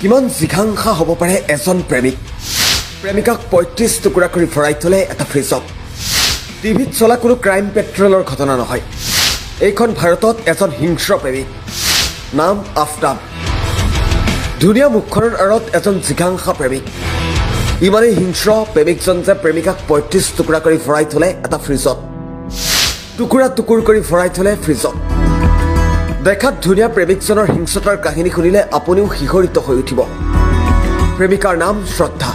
কিমান জিঘাংসা হ'ব পাৰে এজন প্ৰেমিকাক ৩৫ টুকুৰা কৰি ভৰাই থলে এটা ফ্ৰিজত। টিভিত চলা কোনো ক্ৰাইম পেট্ৰলৰ ঘটনা নহয়। এইখন ভাৰতত এজন হিংস্ৰ প্ৰেমিক, নাম আফতাব। ধুনীয়া মুখখনৰ আঁৰত এজন জিঘাংসা প্ৰেমিক। ইমানেই হিংস্ৰ প্ৰেমিকজন যে প্ৰেমিকাক ৩৫ টুকুৰা কৰি ভৰাই থলে এটা ফ্ৰিজত, টুকুৰা টুকুৰ কৰি ভৰাই থলে ফ্ৰিজত। দেখাত ধুনীয়া প্ৰেমিকজনৰ হিংস্ৰতাৰ কাহিনী শুনিলে আপুনিও শিহৰিত হৈ উঠিব। প্ৰেমিকাৰ নাম শ্ৰদ্ধা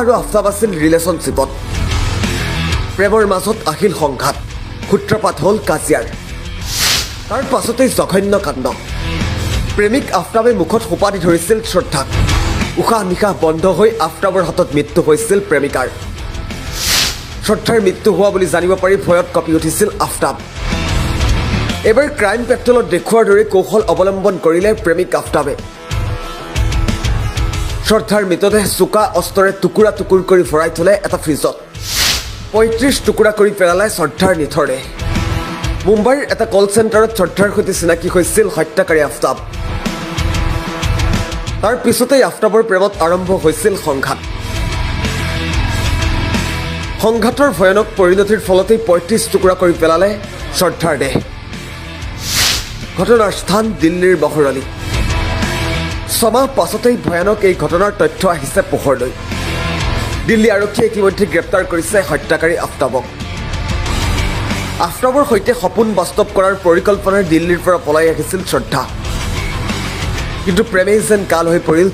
আৰু আফতাব আছিল ৰিলেশ্যনশ্বিপত। প্ৰেমৰ মাজত আহিল সংঘাত, সূত্ৰপাত হ'ল কাজিয়াৰ। তাৰ পাছতেই জঘন্য কাণ্ড। প্ৰেমিক আফতাবে মুখত সোপা দি ধৰিছিল শ্ৰদ্ধাক। উশাহ নিশাহ বন্ধ হৈ আফতাবৰ হাতত মৃত্যু হৈছিল প্ৰেমিকাৰ। শ্ৰদ্ধাৰ মৃত্যু হোৱা বুলি জানিব পাৰি ভয়ত কঁপি উঠিছিল আফতাব। এইবাৰ ক্ৰাইম পেট্ৰলত দেখুওৱাৰ দৰে কৌশল অৱলম্বন কৰিলে প্ৰেমিক আফতাবে। শ্ৰদ্ধাৰ মৃতদেহ চোকা অস্ত্ৰৰে টুকুৰা টুকুৰ কৰি ভৰাই থলে এটা ফ্ৰিজত। ৩৫ টুকুৰা কৰি পেলালে শ্ৰদ্ধাৰ নিথৰ দেহ। মুম্বাইৰ এটা কল চেণ্টাৰত শ্ৰদ্ধাৰ সৈতে চিনাকি হৈছিল হত্যাকাৰী আফতাব। তাৰ পিছতেই আফতাবৰ প্ৰেমত আৰম্ভ হৈছিল সংঘাত। সংঘাতৰ ভয়ানক পৰিণতিৰ ফলতেই ৩৫ টুকুৰা কৰি পেলালে শ্ৰদ্ধাৰ দেহ। ঘটনাৰ স্থান দিল্লীৰ বহৰলী। ছমাহ পাছতেই ভয়ানক এই ঘটনাৰ তথ্য আহিছে পোহৰলৈ। দিল্লী আৰক্ষীয়ে ইতিমধ্যে গ্ৰেপ্তাৰ কৰিছে হত্যাকাৰী আফতাবক। আফতাবৰ সৈতে সপোন বাস্তৱ কৰাৰ পৰিকল্পনাৰে দিল্লীৰ পৰা পলাই আহিছিল শ্ৰদ্ধা, কিন্তু প্ৰেমেই যেন কাল হৈ পৰিল